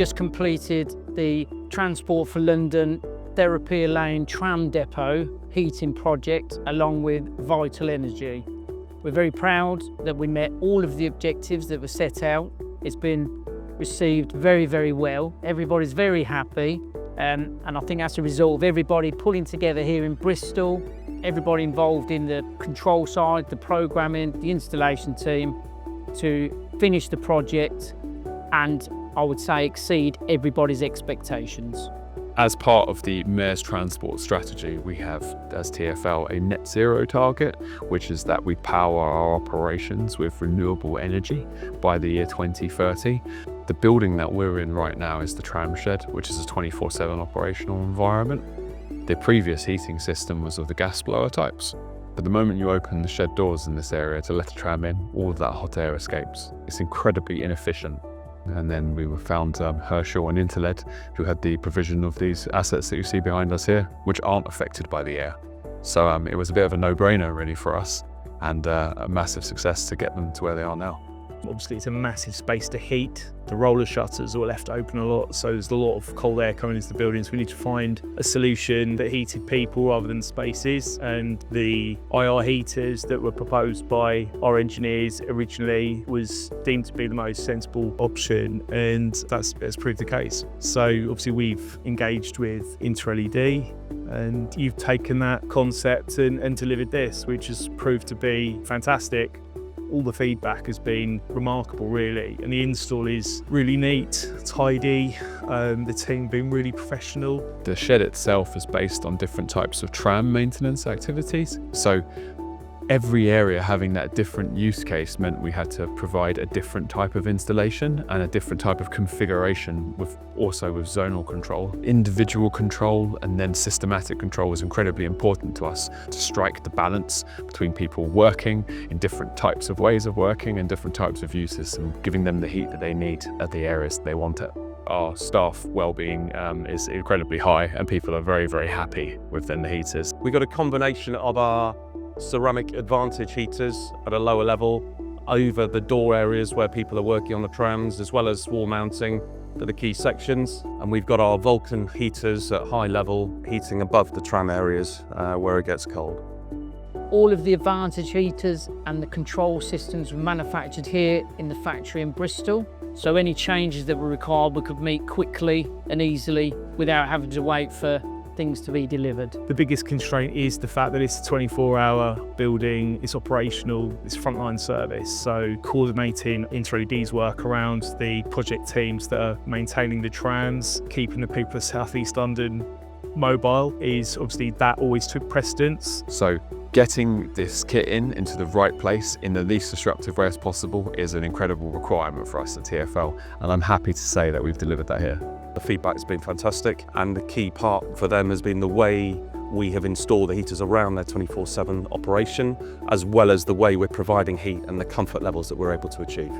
just completed the Transport for London Therapia Lane Tram Depot heating project along with Vital Energy. We're very proud that we met all of the objectives that were set out. It's been received very, very well. Everybody's very happy, and I think that's a result of everybody pulling together here in Bristol, everybody involved in the control side, the programming, the installation team, to finish the project and, I would say, exceed everybody's expectations. As part of the Mayor's Transport strategy, we have, as TfL, a net zero target, which is that we power our operations with renewable energy by the year 2030. The building that we're in right now is the tram shed, which is a 24/7 operational environment. The previous heating system was of the gas blower types. But the moment you open the shed doors in this area to let a tram in, all of that hot air escapes. It's incredibly inefficient. And then we found Herschel and Interled, who had the provision of these assets that you see behind us here, which aren't affected by the air. So it was a bit of a no-brainer really for us, and a massive success to get them to where they are now. Obviously, it's a massive space to heat. The roller shutters are left open a lot, so there's a lot of cold air coming into the building. So we need to find a solution that heated people rather than spaces. And the IR heaters that were proposed by our engineers originally was deemed to be the most sensible option, and that's proved the case. So obviously, we've engaged with InterLED, and you've taken that concept and delivered this, which has proved to be fantastic. All the feedback has been remarkable, really, and the install is really neat, tidy. The team been really professional. The shed itself is based on different types of tram maintenance activities. So every area having that different use case meant we had to provide a different type of installation and a different type of configuration, also with zonal control. Individual control and then systematic control was incredibly important to us to strike the balance between people working in different types of ways of working and different types of uses, and giving them the heat that they need at the areas they want it. Our staff well-being is incredibly high, and people are very, very happy within the heaters. We got a combination of our ceramic advantage heaters at a lower level over the door areas where people are working on the trams, as well as wall mounting for the key sections. And we've got our Vulcan heaters at high level, heating above the tram areas where it gets cold. All of the advantage heaters and the control systems were manufactured here in the factory in Bristol. So any changes that were required, we could meet quickly and easily without having to wait for things to be delivered. The biggest constraint is the fact that it's a 24-hour building, it's operational, it's frontline service. So coordinating InterLED's work around the project teams that are maintaining the trams, keeping the people of South East London mobile, is obviously that always took precedence. So getting this kit into the right place in the least disruptive way as possible is an incredible requirement for us at TfL, and I'm happy to say that we've delivered that here. The feedback has been fantastic, and the key part for them has been the way we have installed the heaters around their 24/7 operation, as well as the way we're providing heat and the comfort levels that we're able to achieve.